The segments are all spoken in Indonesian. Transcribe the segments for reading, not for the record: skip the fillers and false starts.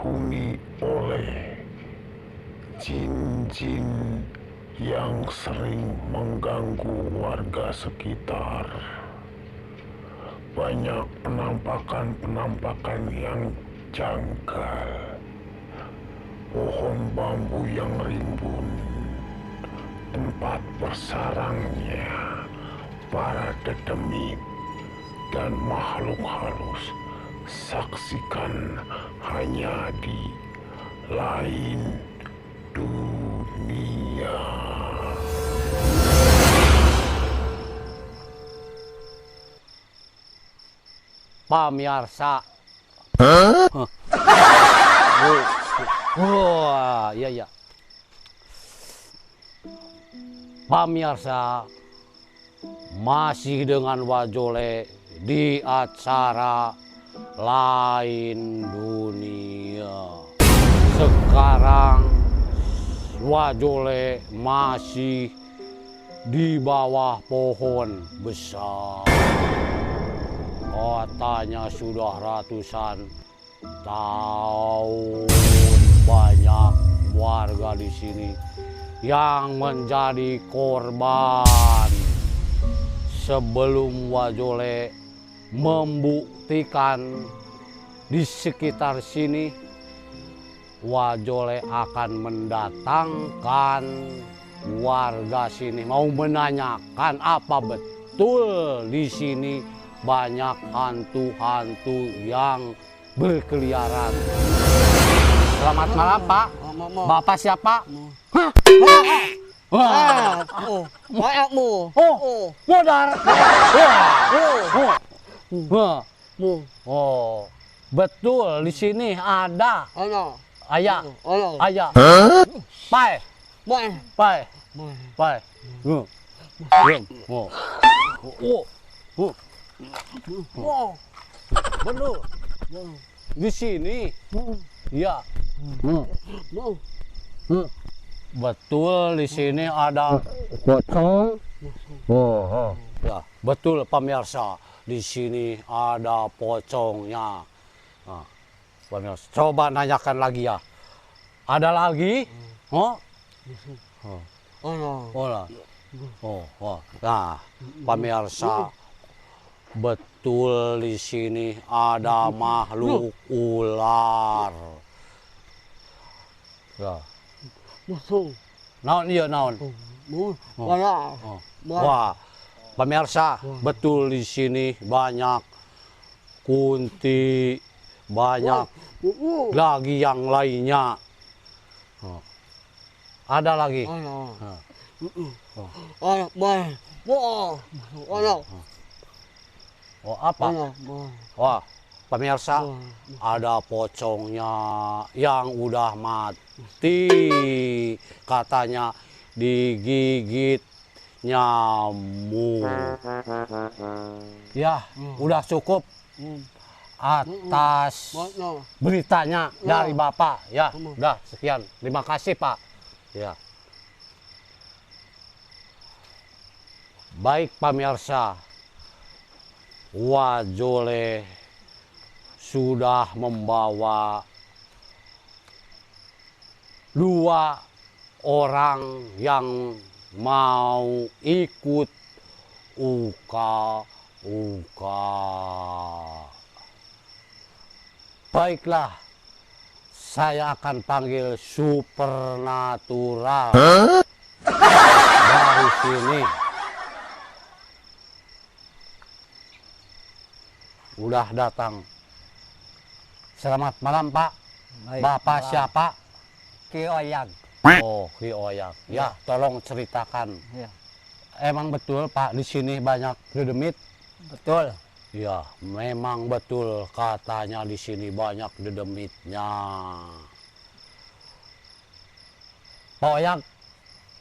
dihuni oleh jin-jin yang sering mengganggu warga sekitar. Banyak penampakan-penampakan yang janggal. Pohon bambu yang rimbun, tempat bersarangnya para dedemit dan makhluk halus. Saksikan hanya di lain dunia. Pamirsa. Wah, iya. Pamirsa, masih dengan Wajole di acara Lain Dunia. Sekarang Wajole masih di bawah pohon besar. Katanya sudah ratusan tahun banyak warga di sini yang menjadi korban. Sebelum Wajole membuktikan di sekitar sini, Wajole akan mendatangkan warga sini mau menanyakan apa betul di sini banyak hantu-hantu yang berkeliaran. Selamat malam, Pak. Bapak siapa? Ayakmu. Modar. Oh, betul di sini ada ayah. Pai. Betul. Di sini. Ya. Betul di sini ada pocong. Ya, betul pemirsa. Di sini ada pocongnya. Nah, pemirsa, coba nanyakan lagi ya. Ada lagi? Nah, pemirsa, betul di sini ada makhluk ular. Ya. Naon iya naon? Wah, pemirsa, betul di sini banyak kunti, banyak lagi yang lainnya. Ada lagi. Oh, apa? Wah, pemirsa, ada pocongnya yang udah mati. Katanya digigit nyamuk. Ya, udah cukup atas beritanya dari Bapak. Ya, udah sekian. Terima kasih, Pak. Ya. Baik, pemirsa. Wajole sudah membawa 2 orang yang mau ikut uka-uka. Baiklah, saya akan panggil supernatural dari sini. Udah datang. Selamat malam, Pak. Bapak siapa? Ki Oyang. Oh, Ki Oyang. Ya, tolong ceritakan. Ya. Emang betul, Pak, di sini banyak dedemit? Betul. Ya, memang betul katanya di sini banyak dedemitnya. Pak Oyang,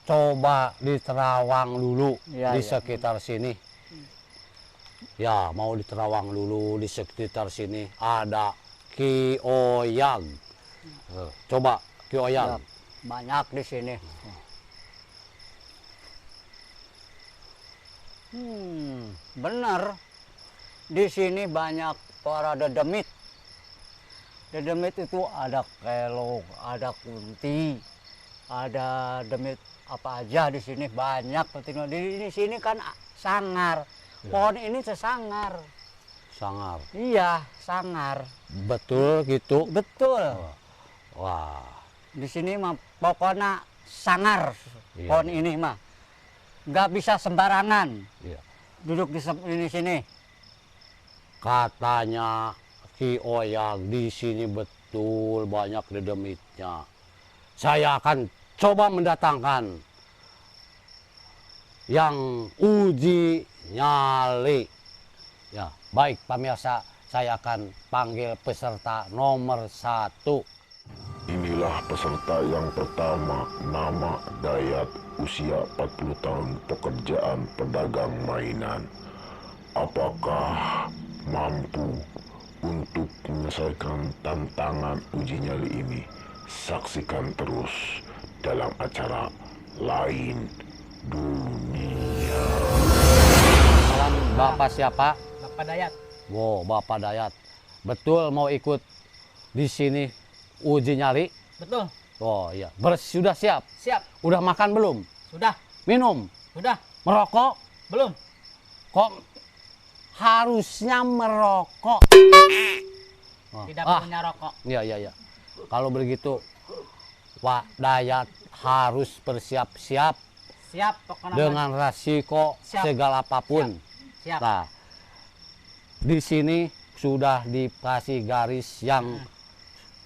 coba diterawang dulu di sekitar sini. Ya, mau diterawang dulu di sekitar sini. Ada Ki Oyang. Coba Ki Oyang. Ya, banyak di sini. Benar. Di sini banyak para dedemit. Dedemit itu ada kelok, ada kunti, ada demit apa aja di sini banyak penting. Di sini kan sangar. Pohon ini sesangar. Sangar. Iya, sangar. Betul gitu. Betul. Wah. Di sini mah pokoknya sangar. Iya. Pohon ini mah nggak bisa sembarangan Iya. duduk di sini. Katanya Ki Oyang di sini betul banyak dedemitnya. Saya akan coba mendatangkan yang uji nyali. Ya, baik pemirsa, saya akan panggil peserta nomor 1. Inilah peserta yang pertama, nama Dayat, usia 40 tahun, pekerjaan pedagang mainan. Apakah mampu untuk menyelesaikan tantangan uji nyali ini? Saksikan terus dalam acara Lain Dunia. Salam Bapak siapa? Bapak Dayat. Wow, Bapak Dayat. Betul mau ikut di sini uji nyali? Betul. Oh iya. Sudah siap? Siap. Udah makan belum? Sudah. Minum? Sudah. Merokok? Belum. Kok harusnya merokok? Oh, Tidak punya rokok. Iya, iya, iya. Kalau begitu, Pak Dayat harus bersiap-siap Siap pokoknya. dengan resiko Siap. segala apapun. Siap. Nah, di sini sudah dikasih garis yang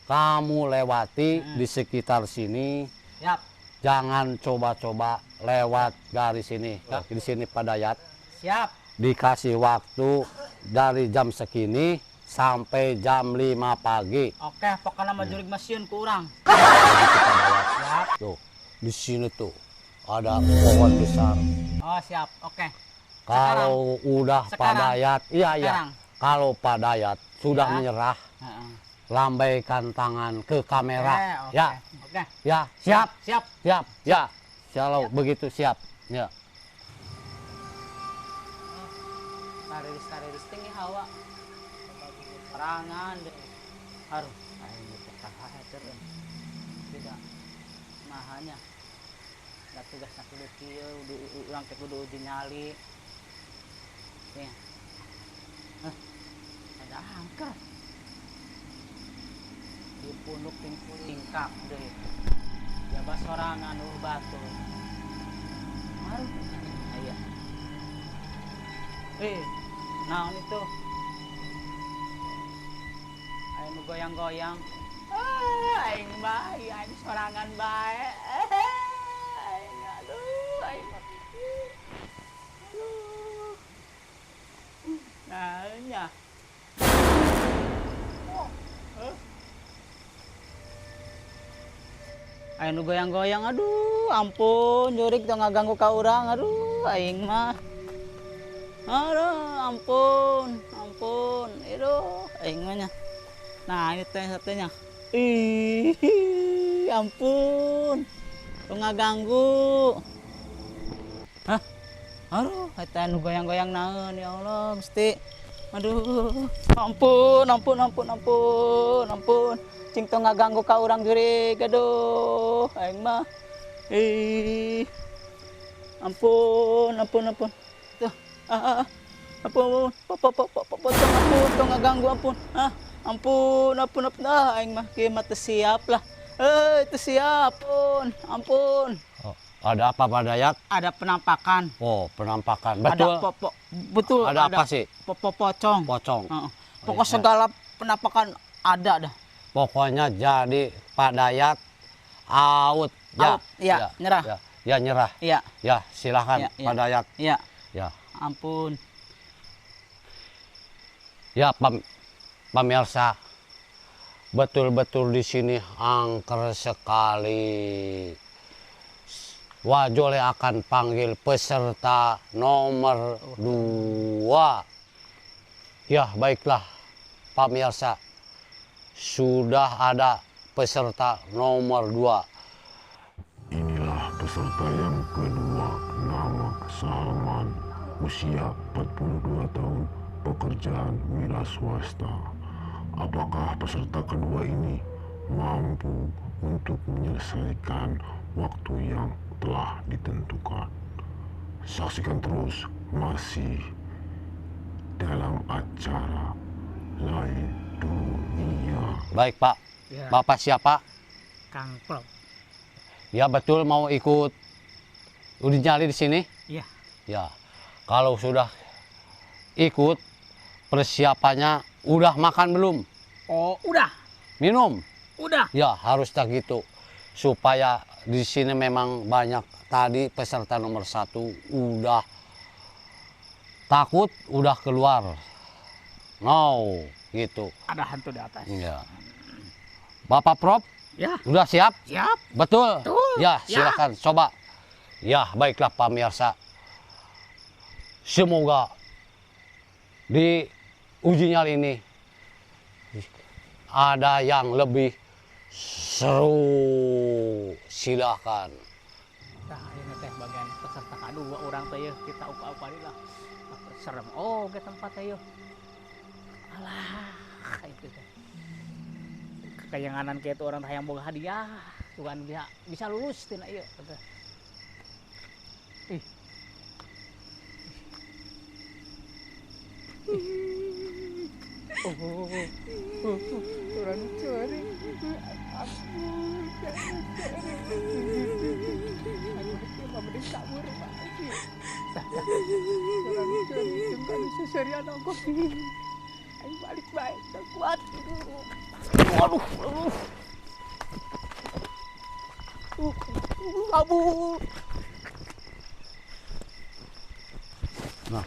kamu lewati di sekitar sini. Siap. Jangan coba-coba lewat garis ini. Nah, di sini Pak Dayat Siap. dikasih waktu dari jam segini sampai jam 5 pagi. Oke, pokoknya mah jurig mesin kurang. Begitu Pak Dayat. Siap. Tuh, di sini tuh ada pohon besar. Oh, siap. Oke. Kalau udah Pak Sekarang. Dayat, iya iya. Sekarang. Kalau Pak Dayat sudah Ya. menyerah, Heeh. lambaikan tangan ke kamera. Oke. Ya, Oke. ya, siap, Siap. siap, ya. Kalau begitu siap. Ya. Tariris tinggi hawa. Perangan deh. Harum. Aing teh terus. Tidak mahanya. Da tugasna kudu kieu, urang teh kudu uji nyali. Ya. Ada angker. Dipunuk tingkap deh. Jaba sorangan batu. Harum. Aya. Naon itu? Aing nu goyang-goyang. Aing bae, aing sorangan bae. Aing aduh, aing mati. Aduh. Nah, nya. Aing nu goyang-goyang, aduh, ampun, jurig teu ngaganggu ka urang, aduh, aing mah. Aduh, ampun, ampun, aduh, aing mah nya. Nah, ini teh satunya. Ih, ampun, teu ngaganggu. Hah? Aduh, eta nu goyang-goyang naon ya Allah, Gusti. Aduh, ampun, ampun, ampun, ampun, ampun. Cing teu ngaganggu ka urang jurig, aduh, aing mah. Ih. Ampun, ampun, ampun. Tuh. Ampun, ampun, teu ngaganggu ampun. Ampun, ampun, ampun. Aing mah kieu mah teu siap lah. Teu siap, ampun, ampun. Oh, ada apa Pak Dayat? Ada penampakan. Oh, penampakan. Betul. Ada betul. Ada apa sih? Pocong. Pocong. Heeh. Pokok segala penampakan ada dah. Pokoknya jadi Pak Dayat out. Ya, Out, iya, nyerah. Ya, ya nyerah. Iya, Ya, silakan Iya, iya. Pak Dayat. iya. Ya. Ampun. Ya, pemirsa. Betul-betul di sini angker sekali. Wajole akan panggil peserta nomor 2. Ya, baiklah pemirsa. Sudah ada peserta nomor 2. Inilah peserta yang kedua, nama Salman, usia 42 tahun, pekerjaan wira swasta. apakah peserta kedua ini mampu untuk menyelesaikan waktu yang telah ditentukan. Saksikan terus masih dalam acara Lain Dunia. Baik Pak. Ya. Bapak siapa? Kang Pro. Ya betul mau ikut uji nyali di sini? Iya. Ya. Kalau sudah ikut, persiapannya udah makan belum? Oh, udah. Minum? Udah. Ya harus tak gitu. Supaya di sini memang banyak tadi peserta nomor 1 udah takut, udah keluar. No, gitu. Ada hantu di atas. Ya. Bapak Prof, Ya. udah siap? Siap. Betul? Betul. Ya, Ya. silakan coba. Ya, baiklah pemirsa. Semoga di uji nyali ini ada yang lebih seru. Silakan. Nah, ini teh bagian peserta kedua orang teh ya. Kita upa-upa lah. Serem. Oh, ke tempat teh yuk. Alah, itu teh. Kekayanganan kayak itu orang teh yang boga hadiah. Bukan bisa lulus tina ieu. Ih. Orang curi. Ampun, cari. Kabur, Pak. Orang curi, tunggu seserian aku. Ayo balik baik, tak kuat. Waduh, kabur. Nah,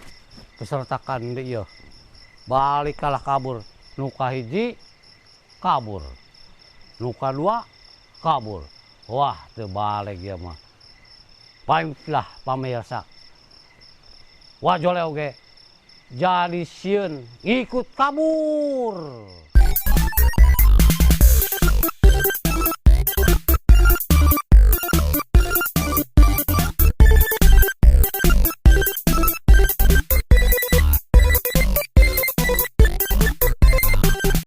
peserta kandi ya. Balik kalah kabur. Nuka hiji kabur. Nuka 2 kabur. Wah, terbalik ya mah. Baiklah pemirsa. Wajole oge. Jadi sieun ikut kabur.